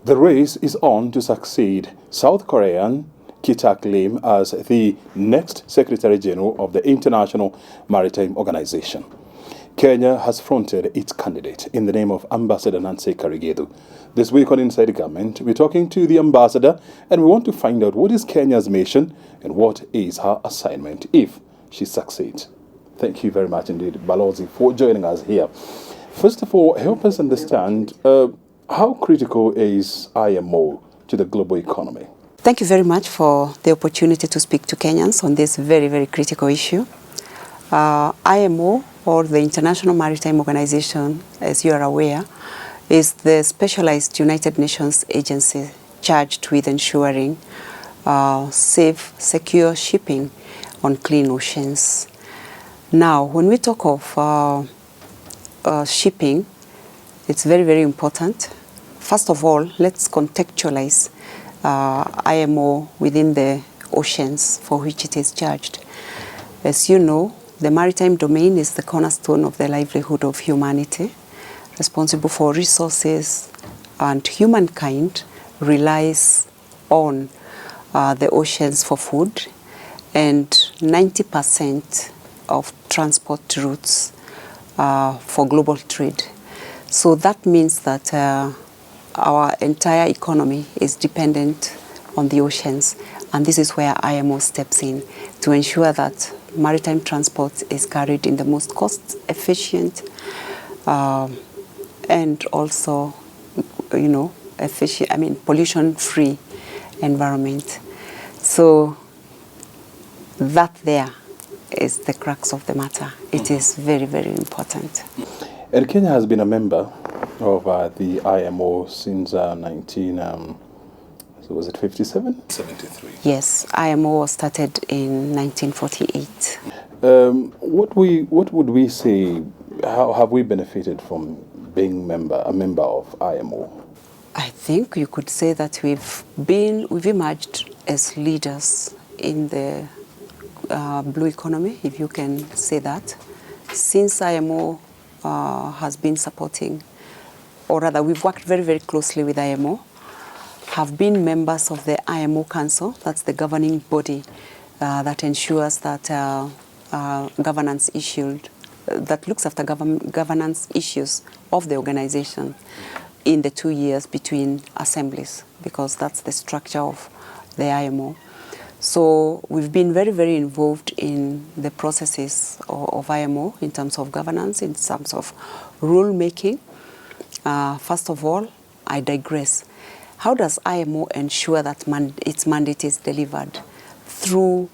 The race is on to succeed South Korean Ki-tak Lim as the next Secretary General of the International Maritime Organization. Kenya has fronted its candidate in the name of Ambassador Nancy Karigedu. This week on Inside the Government, we're talking to the ambassador and we want to find out what is Kenya's mission and what is her assignment if she succeeds. Thank you very much indeed, Balozi, for joining us here. First of all, help us understand how critical is IMO to the global economy? Thank you very much for the opportunity to speak to Kenyans on this very, very critical issue. IMO, or the International Maritime Organization, as you are aware, is the specialized United Nations agency charged with ensuring safe, secure shipping on clean oceans. Now, when we talk of shipping, it's very, very important. First of all, let's contextualize IMO within the oceans for which it is charged. As you know, the maritime domain is the cornerstone of the livelihood of humanity, responsible for resources, and humankind relies on the oceans for food, and 90% of transport routes for global trade. So that means that our entire economy is dependent on the oceans, and this is where IMO steps in to ensure that maritime transport is carried in the most cost-efficient and also, pollution-free environment. So that there is the crux of the matter. It is very, very important. And Kenya has been a member of the IMO since 57? 73. Yes, IMO was started in 1948. What would we say, how have we benefited from being a member of IMO? I think you could say that we've emerged as leaders in the blue economy, if you can say that. Since IMO has been supporting, or rather we've worked very, very closely with IMO, have been members of the IMO Council, that's the governing body that ensures that governance issued, that looks after governance issues of the organization in the 2 years between assemblies, because that's the structure of the IMO. So we've been very, very involved in the processes of IMO in terms of governance, in terms of rule making. First of all, I digress. How does IMO ensure that its mandate is delivered? Through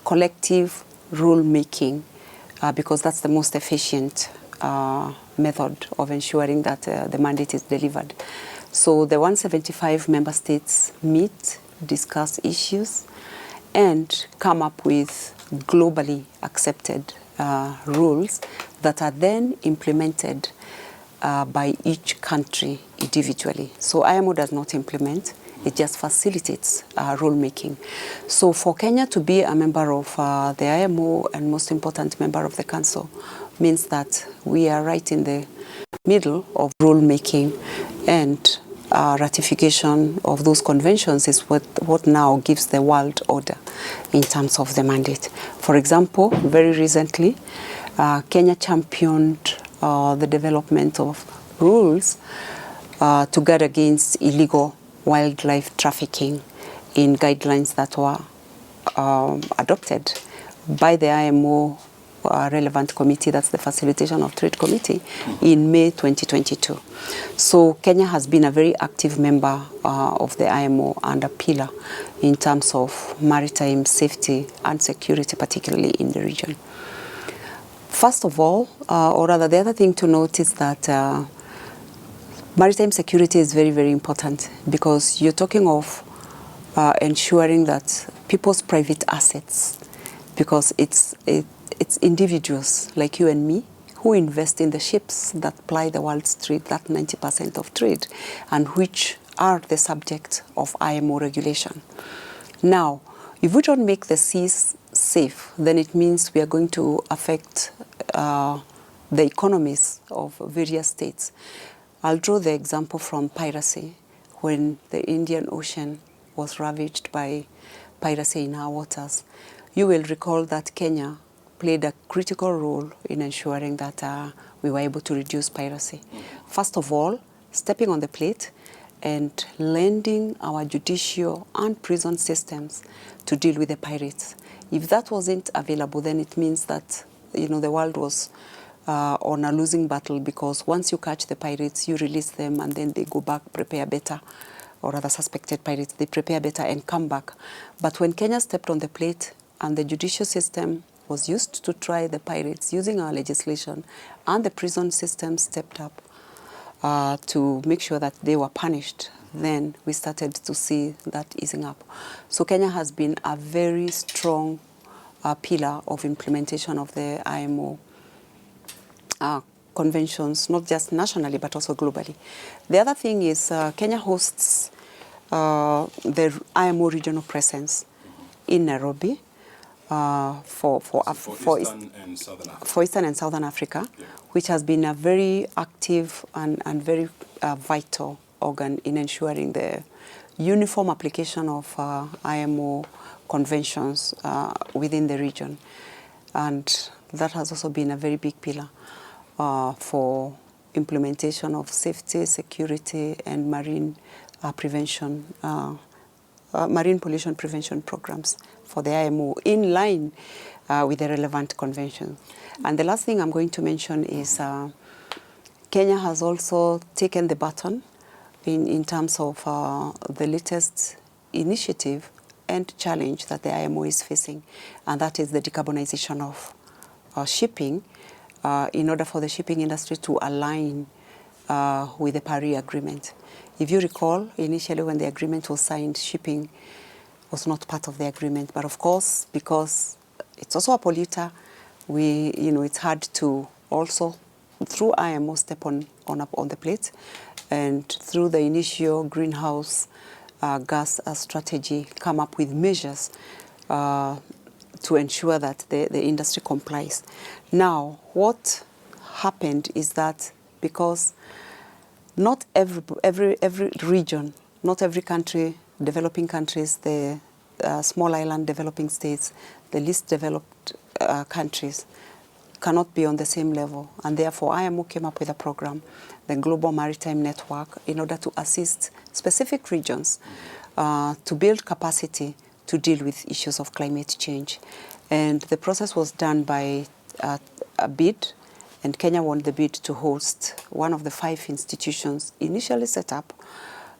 collective rule making, because that's the most efficient method of ensuring that the mandate is delivered. So the 175 member states meet, discuss issues, and come up with globally accepted rules that are then implemented by each country individually. So IMO does not implement, it just facilitates rulemaking. So for Kenya to be a member of the IMO and most important member of the Council means that we are right in the middle of rulemaking, and ratification of those conventions is what now gives the world order in terms of the mandate. For example, very recently, Kenya championed the development of rules to guard against illegal wildlife trafficking in guidelines that were adopted by the IMO relevant committee, that's the Facilitation of Trade Committee, in May 2022. So Kenya has been a very active member of the IMO and a pillar in terms of maritime safety and security, particularly in the region. First of all, or rather the other thing to note is that maritime security is very, very important, because you're talking of ensuring that people's private assets, because it's individuals like you and me who invest in the ships that ply the world's trade, that 90% of trade, and which are the subject of IMO regulation. Now, if we don't make the seas safe, then it means we are going to affect the economies of various states. I'll draw the example from piracy, when the Indian Ocean was ravaged by piracy in our waters. You will recall that Kenya played a critical role in ensuring that we were able to reduce piracy. First of all, stepping on the plate and lending our judicial and prison systems to deal with the pirates. If that wasn't available, then it means that the world was on a losing battle, because once you catch the pirates, you release them and then they go back, prepare better, or other suspected pirates, they prepare better and come back. But when Kenya stepped on the plate and the judicial system was used to try the pirates using our legislation, and the prison system stepped up to make sure that they were punished, then we started to see that easing up. So Kenya has been a very strong pillar of implementation of the IMO conventions, not just nationally but also globally. The other thing is Kenya hosts the IMO regional presence in Nairobi for Eastern and Southern Africa, yeah, which has been a very active and very vital organ in ensuring the uniform application of IMO conventions within the region. And that has also been a very big pillar for implementation of safety, security, and marine pollution prevention programs for the IMO in line with the relevant conventions. And the last thing I'm going to mention is Kenya has also taken the baton in terms of the latest initiative and challenge that the IMO is facing, and that is the decarbonization of shipping, in order for the shipping industry to align with the Paris Agreement. If you recall, initially when the agreement was signed, shipping was not part of the agreement. But of course, because it's also a polluter, it's hard to also, through IMO, step on the plate, and through the initial greenhouse gas strategy, come up with measures to ensure that the industry complies. Now, what happened is that because not every region, not every country, developing countries, the small island developing states, the least developed countries cannot be on the same level. And therefore, IMO came up with a program, the Global Maritime Network, in order to assist specific regions to build capacity to deal with issues of climate change. And the process was done by a bid, and Kenya won the bid to host one of the 5 institutions initially set up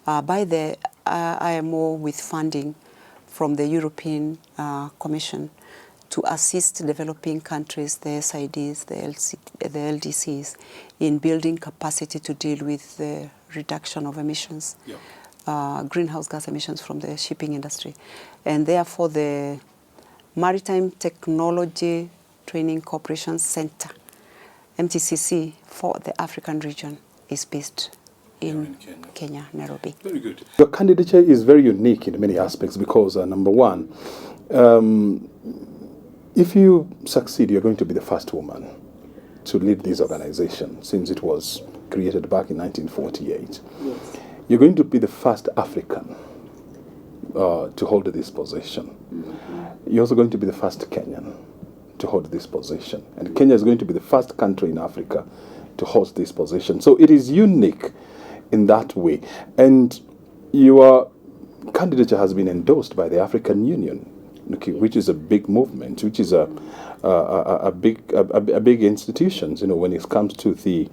by the IMO with funding from the European Commission to assist developing countries, the SIDs, the LDCs, in building capacity to deal with the reduction of emissions, greenhouse gas emissions from the shipping industry. And therefore, the Maritime Technology Training Corporation Center, MTCC, for the African region is based in Kenya, Nairobi. Very good. Your candidature is very unique in many aspects because, number one, if you succeed, you're going to be the first woman to lead this organization since it was created back in 1948. Yes. You're going to be the first African to hold this position. Mm-hmm. You're also going to be the first Kenyan to hold this position. And Kenya is going to be the first country in Africa to host this position. So it is unique in that way. And your candidature has been endorsed by the African Union, which is a big movement, which is a big institution, when it comes to the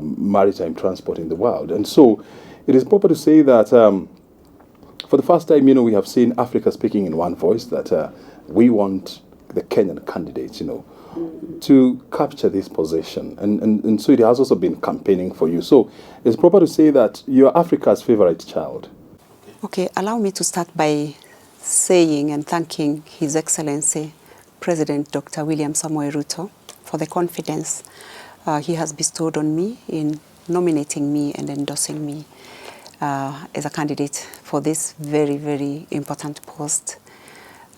maritime transport in the world. And so it is proper to say that for the first time, we have seen Africa speaking in one voice, that we want the Kenyan candidates, to capture this position. And so it has also been campaigning for you. So it's proper to say that you're Africa's favorite child. Okay, allow me to start by saying and thanking His Excellency President Dr. William Samoei Ruto for the confidence he has bestowed on me in nominating me and endorsing me as a candidate for this very, very important post.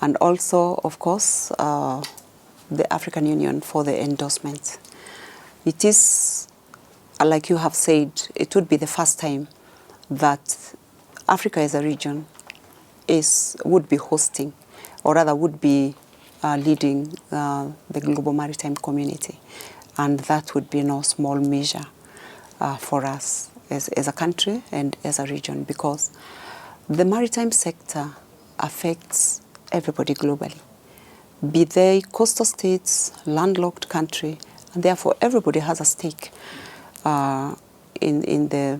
And also, of course, the African Union for the endorsement. It is, like you have said, it would be the first time that Africa as a region would be hosting, or rather would be leading the global maritime community. And that would be no small measure for us as a country and as a region, because the maritime sector affects everybody globally, be they coastal states, landlocked country, and therefore everybody has a stake in the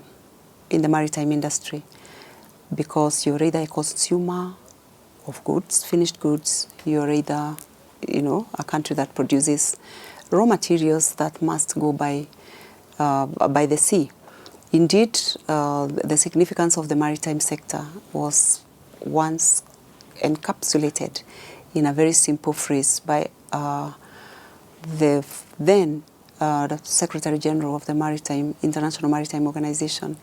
maritime industry, because you're either a consumer of goods, finished goods, you're either, a country that produces raw materials that must go by the sea. Indeed, the significance of the maritime sector was once encapsulated in a very simple phrase by the then the Secretary General of the International Maritime Organization,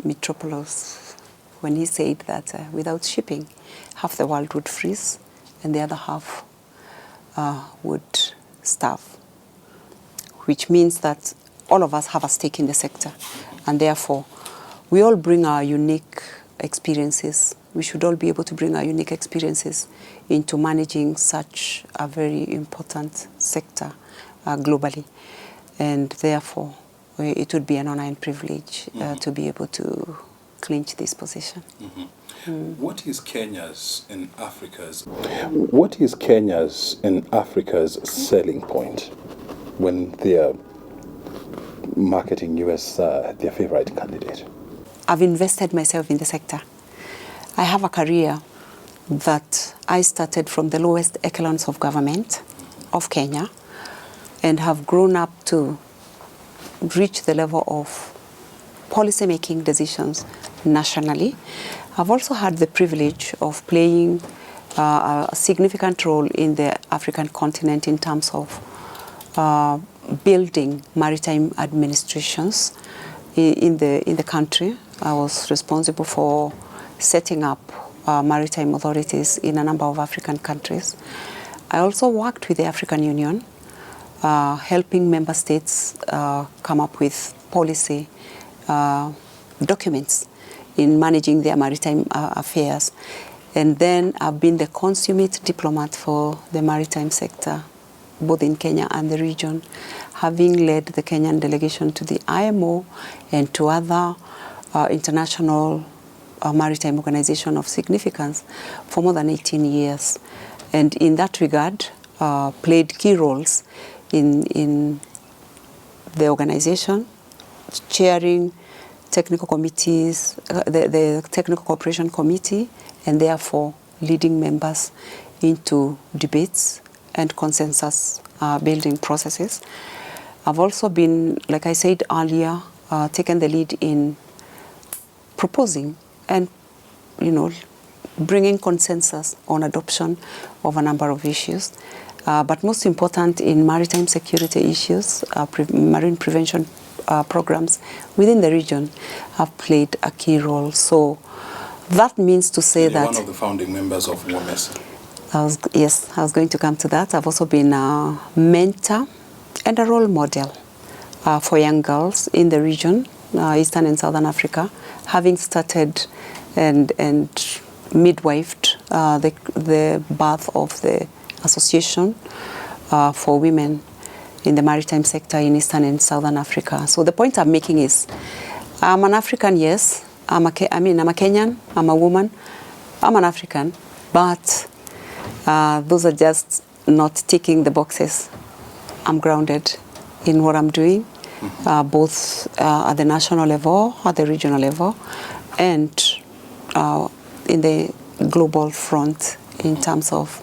Metropolis, when he said that without shipping, half the world would freeze and the other half would starve, which means that all of us have a stake in the sector, and therefore we all bring our unique experiences. We should all be able to bring our unique experiences into managing such a very important sector globally, and therefore it would be an honor and privilege to be able to clinch this position. What is Kenya's and Africa's selling point when they are marketing you as their favorite candidate? I've invested myself in the sector. I have a career that I started from the lowest echelons of government of Kenya and have grown up to reach the level of policy-making decisions nationally. I've also had the privilege of playing a significant role in the African continent in terms of building maritime administrations in the country. I was responsible for setting up maritime authorities in a number of African countries. I also worked with the African Union, helping member states come up with policy documents in managing their maritime affairs. And then I've been the consummate diplomat for the maritime sector, both in Kenya and the region, having led the Kenyan delegation to the IMO and to other international maritime organization of significance for more than 18 years. And in that regard, played key roles in the organization, chairing technical committees, the Technical Cooperation Committee, and therefore leading members into debates and consensus building processes. I've also been, like I said earlier, taken the lead in proposing and, bringing consensus on adoption of a number of issues. But most important in maritime security issues, marine prevention programs within the region have played a key role. So that means to say that... one of the founding members of WOMES. Yes, I was going to come to that. I've also been a mentor and a role model for young girls in the region, Eastern and Southern Africa, having started and midwifed the birth of the Association for Women in the Maritime Sector in Eastern and Southern Africa. So the point I'm making is, I'm an African, yes. I'm a Kenyan, I'm a woman, I'm an African, but those are just not ticking the boxes. I'm grounded in what I'm doing, both at the national level, at the regional level, and in the global front in terms of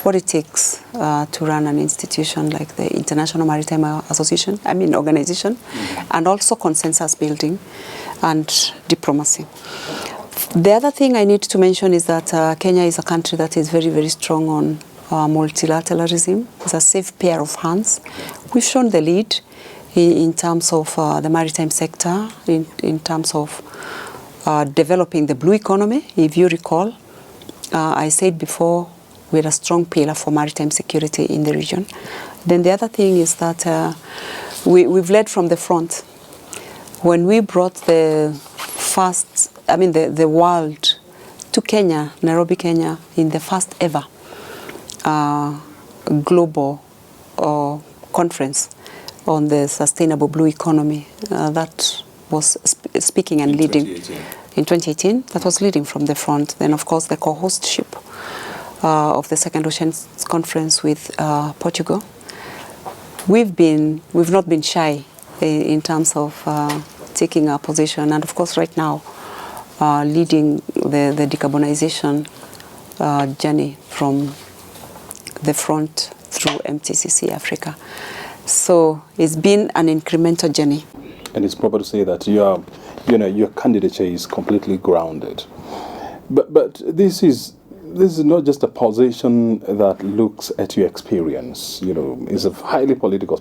what it takes to run an institution like the International Maritime Organization, and also consensus building and diplomacy. The other thing I need to mention is that Kenya is a country that is very, very strong on multilateralism. It's a safe pair of hands. We've shown the lead in terms of the maritime sector, in terms of developing the blue economy. If you recall, I said before, we're a strong pillar for maritime security in the region. Then the other thing is that we've led from the front. When we brought the world to Kenya, Nairobi, Kenya, in the first ever global conference on the sustainable blue economy, that was speaking and leading in 2018. That was leading from the front. Then, of course, the co-hostship of the Second Oceans Conference with Portugal. We've not been shy in terms of taking our position, and of course, right now, leading the decarbonization journey from the front through MTCC Africa. So it's been an incremental journey. And it's proper to say that your candidature is completely grounded. But this is not just a position that looks at your experience. It's a highly political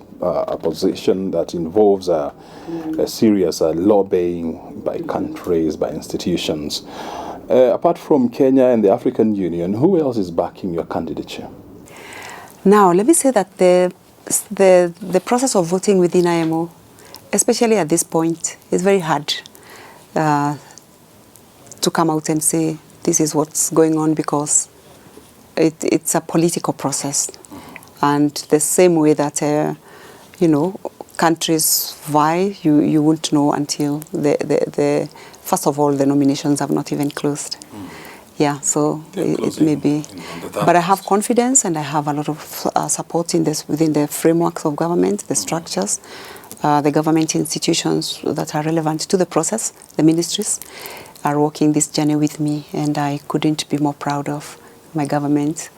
position that involves a serious lobbying by countries, by institutions. Apart from Kenya and the African Union, who else is backing your candidature? Now, let me say that the process of voting within IMO, especially at this point, is very hard to come out and say this is what's going on, because it's a political process. And the same way that, countries vie, you won't know until first of all, the nominations have not even closed. Yeah, so it may be. But I have confidence, and I have a lot of support within the frameworks of government, the structures, the government institutions that are relevant to the process, the ministries, are walking this journey with me, and I couldn't be more proud of my government,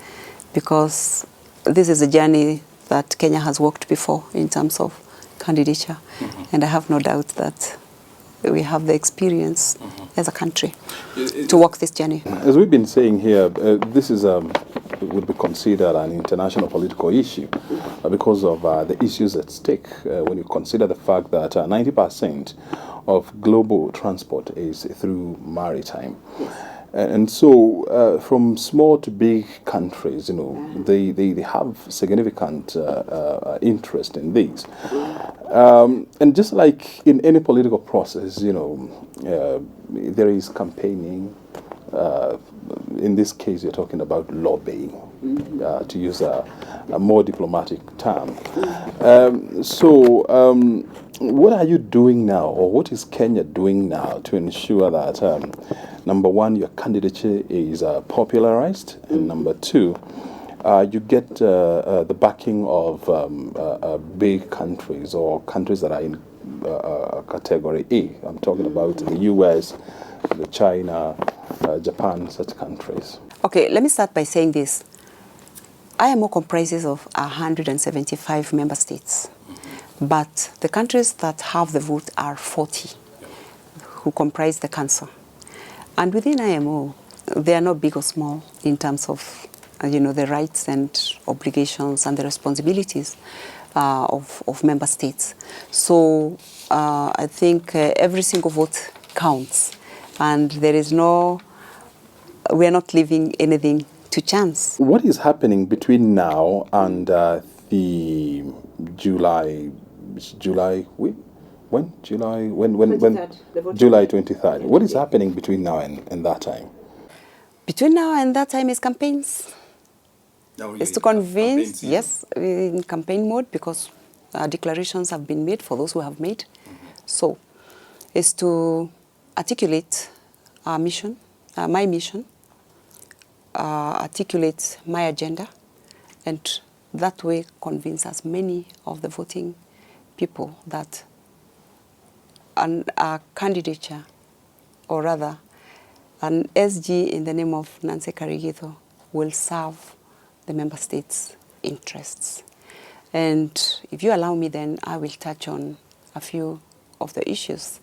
because this is a journey that Kenya has walked before in terms of candidature, and I have no doubt that we have the experience as a country to walk this journey. As we've been saying here, this is would be considered an international political issue because of the issues at stake. When you consider the fact that 90% of global transport is through maritime. And so from small to big countries, they have significant interest in these. And just like in any political process, there is campaigning. In this case, you're talking about lobbying, to use a more diplomatic term. What are you doing now, or what is Kenya doing now to ensure that, number one, your candidature is popularized, and number two, you get the backing of big countries, or countries that are in category A? I'm talking about the US, the China, Japan, such countries. Okay, let me start by saying this. IMO comprises of 175 member states, but the countries that have the vote are 40, who comprise the council. And within IMO, they are not big or small in terms of the rights and obligations and the responsibilities of member states. So I think every single vote counts, and we are not leaving anything to chance. What is happening between now and the July 23rd. What is happening between now and that time? Between now and that time is campaigns. It's to convince, yes, in campaign mode, because declarations have been made for those who have made. So it's to articulate our mission, my mission, articulate my agenda, and that way convince as many of the voting people that a candidature, or rather an SG in the name of Nancy Karigitho, will serve the member states' interests. And if you allow me, then I will touch on a few of the issues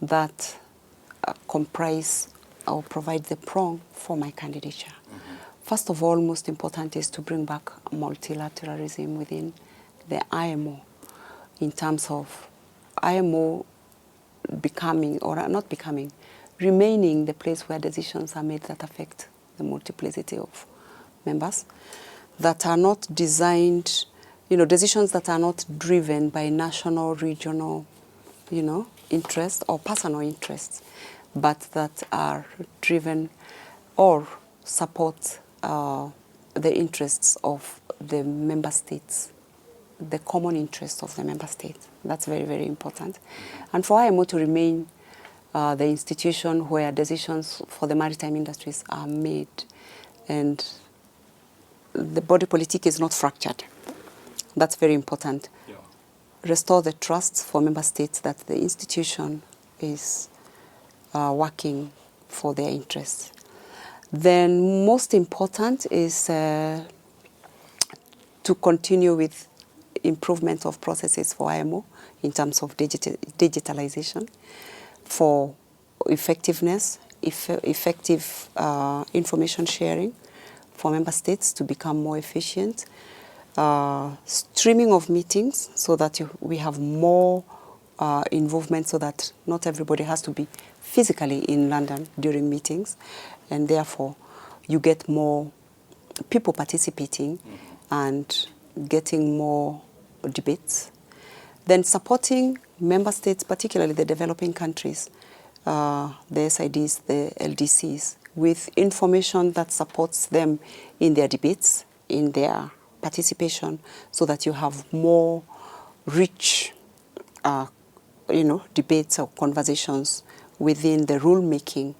that comprise or provide the prong for my candidature. First of all, most important is to bring back multilateralism within the IMO, in terms of IMO becoming, or not becoming, remaining the place where decisions are made that affect the multiplicity of members, that are not designed, decisions that are not driven by national, regional interests or personal interests, but that are driven or support the interests of the member states, the common interests of the member states. That's very, very important. And for IMO to remain the institution where decisions for the maritime industries are made and the body politic is not fractured. That's very important. Yeah. Restore the trust for member states that the institution is working for their interests. Then most important is to continue with improvement of processes for IMO in terms of digitalization, for effectiveness, effective information sharing for member states to become more efficient, streaming of meetings so that we have more involvement so that not everybody has to be physically in London during meetings, and therefore you get more people participating and getting more debates. Then supporting member states, particularly the developing countries, the SIDs, the LDCs, with information that supports them in their debates, in their participation, so that you have more rich, debates or conversations within the rule-making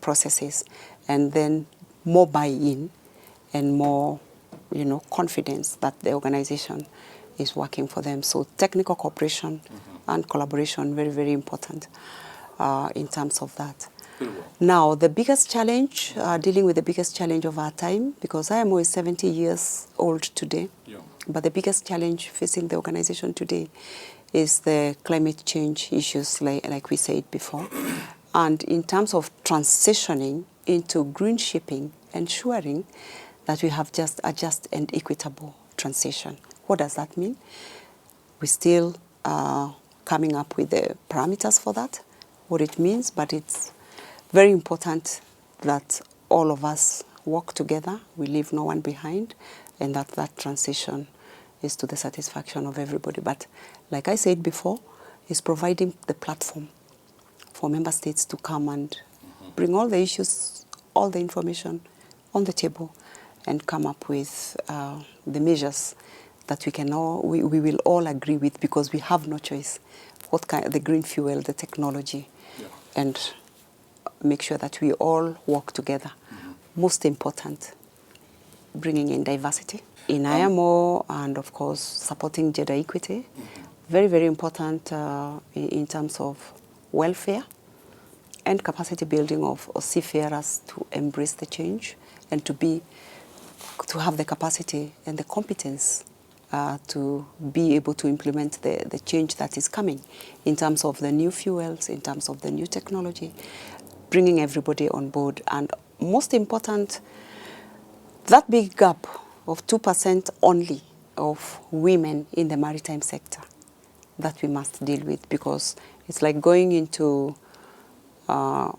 processes, and then more buy-in and more, confidence that the organization is working for them. So technical cooperation and collaboration, very, very important in terms of that. Now, the biggest challenge, dealing with the biggest challenge of our time, because IMO is 70 years old today, but the biggest challenge facing the organization today is the climate change issues, like we said before. And in terms of transitioning into green shipping, ensuring that we have just a just and equitable transition. What does that mean? We're still coming up with the parameters for that, what it means, but it's very important that all of us work together, we leave no one behind, and that transition is to the satisfaction of everybody. But like I said before, is providing the platform for member states to come and bring all the issues, all the information on the table and come up with the measures that we will all agree with, because we have no choice. The green fuel, the technology, and make sure that we all work together. Most important, bringing in diversity in IMO, and of course supporting gender equity. Very, very important in terms of welfare and capacity building of seafarers to embrace the change and to have the capacity and the competence to be able to implement the change that is coming in terms of the new fuels, in terms of the new technology, bringing everybody on board. And most important, that big gap of 2% only of women in the maritime sector that we must deal with, because it's like going into a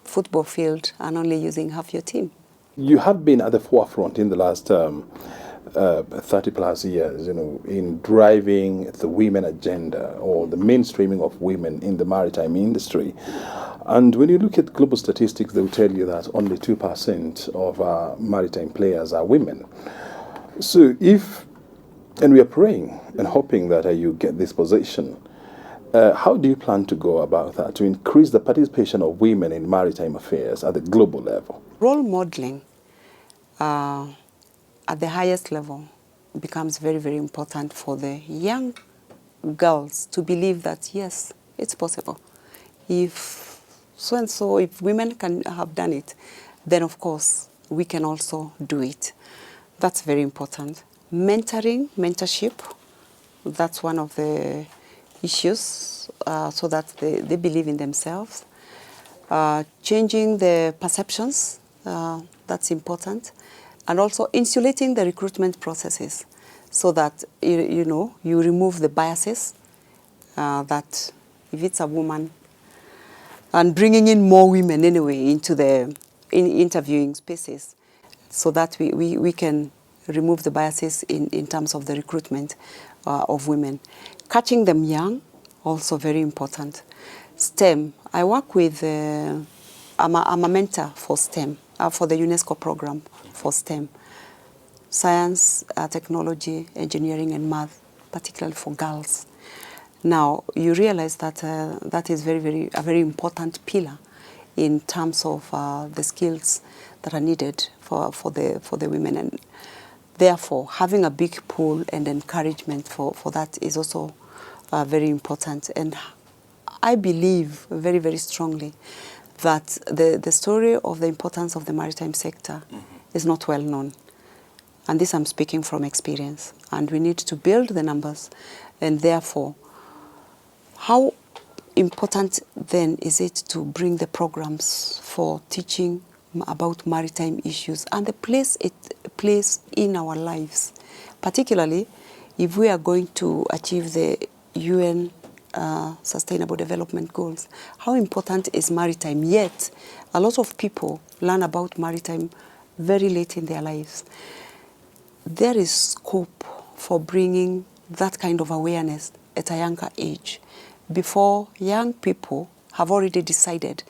football field and only using half your team. You have been at the forefront in the last 30 plus years, in driving the women agenda or the mainstreaming of women in the maritime industry. And when you look at global statistics, they will tell you that only 2% of maritime players are women. So and we are praying and hoping that you get this position, how do you plan to go about that to increase the participation of women in maritime affairs at the global level? Role modeling at the highest level becomes very, very important for the young girls to believe that, yes, it's possible. If so-and-so, if women can have done it, then of course we can also do it. That's very important. Mentorship, that's one of the issues, so that they believe in themselves. Changing the perceptions, that's important. And also insulating the recruitment processes so that, you remove the biases that if it's a woman, and bringing in more women anyway into the interviewing spaces so that we can remove the biases in terms of the recruitment of women. Catching them young also very important. STEM, I work with, I'm a mentor for STEM, for the UNESCO program for STEM. Science, technology, engineering and math, particularly for girls. Now, you realize that that is a very important pillar in terms of the skills that are needed for the women. And therefore, having a big pool and encouragement for that is also very important. And I believe very, very strongly that the story of the importance of the maritime sector is not well known. And this I'm speaking from experience. And we need to build the numbers. And therefore, how important then is it to bring the programs for teaching about maritime issues and the place it plays in our lives, particularly if we are going to achieve the UN Sustainable Development Goals. How important is maritime? Yet, a lot of people learn about maritime very late in their lives. There is scope for bringing that kind of awareness at a younger age, before young people have already decided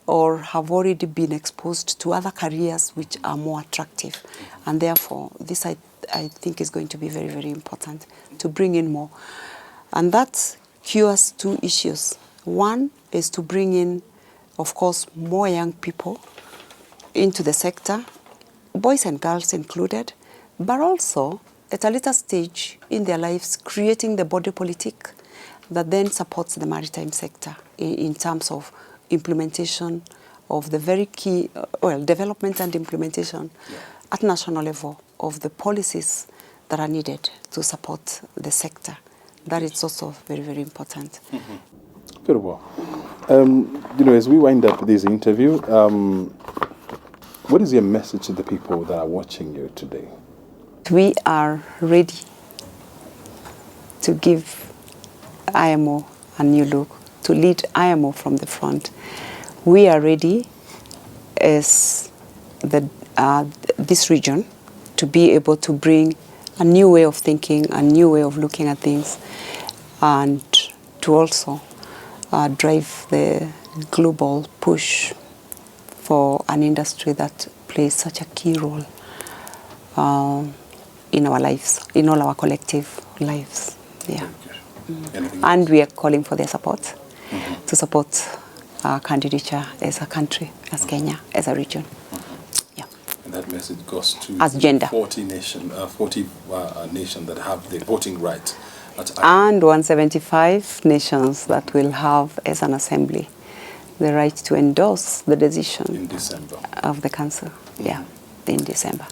or have already been exposed to other careers which are more attractive. And therefore, this I think is going to be very, very important to bring in more. And that cures two issues. One is to bring in, of course, more young people into the sector, boys and girls included, but also at a later stage in their lives, creating the body politic that then supports the maritime sector in terms of implementation of the very key, development and implementation at national level of the policies that are needed to support the sector. That is also very, very important. Very well. As we wind up this interview, what is your message to the people that are watching you today? We are ready to give IMO a new look, to lead IMO from the front. We are ready as this region to be able to bring a new way of thinking, a new way of looking at things, and to also drive the global push for an industry that plays such a key role in our lives, in all our collective lives. Yeah. And we are calling for their support to support our candidature as a country, as Kenya, as a region. Yeah. And that message goes to as gender. 40 nations that have the voting right. And 175 nations that will have, as an assembly, the right to endorse the decision in December of the council. Yeah, in December.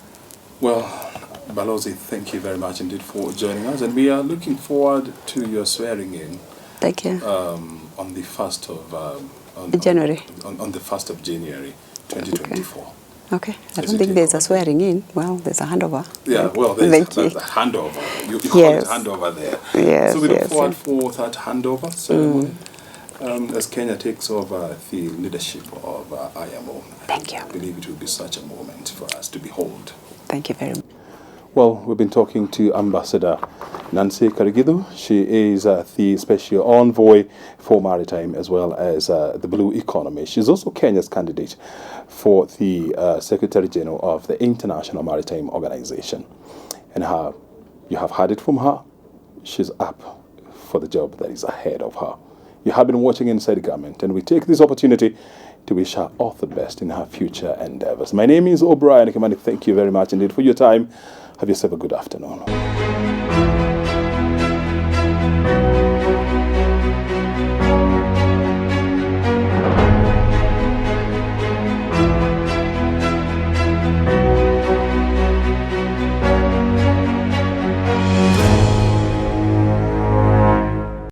Well, Balozi, thank you very much indeed for joining us, and we are looking forward to your swearing in. Thank you. On the 1st of January. On the 1st of January, 2024. Okay. I don't think there's a swearing in. Well, there's a handover. Yeah. Well, there's a handover. You call it handover there. Yes. So we look forward for that handover ceremony as Kenya takes over the leadership of IMO. Thank you. I believe it will be such a moment for us to behold. Thank you very much. Well, we've been talking to Ambassador Nancy Karigidu. She is the Special Envoy for Maritime as well as the Blue Economy. She's also Kenya's candidate for the Secretary General of the International Maritime Organization. And you have heard it from her. She's up for the job that is ahead of her. You have been watching Inside Government, and we take this opportunity to wish her all the best in her future endeavors. My name is O'Brien Kimani. Thank you very much indeed for your time. Have yourself a good afternoon.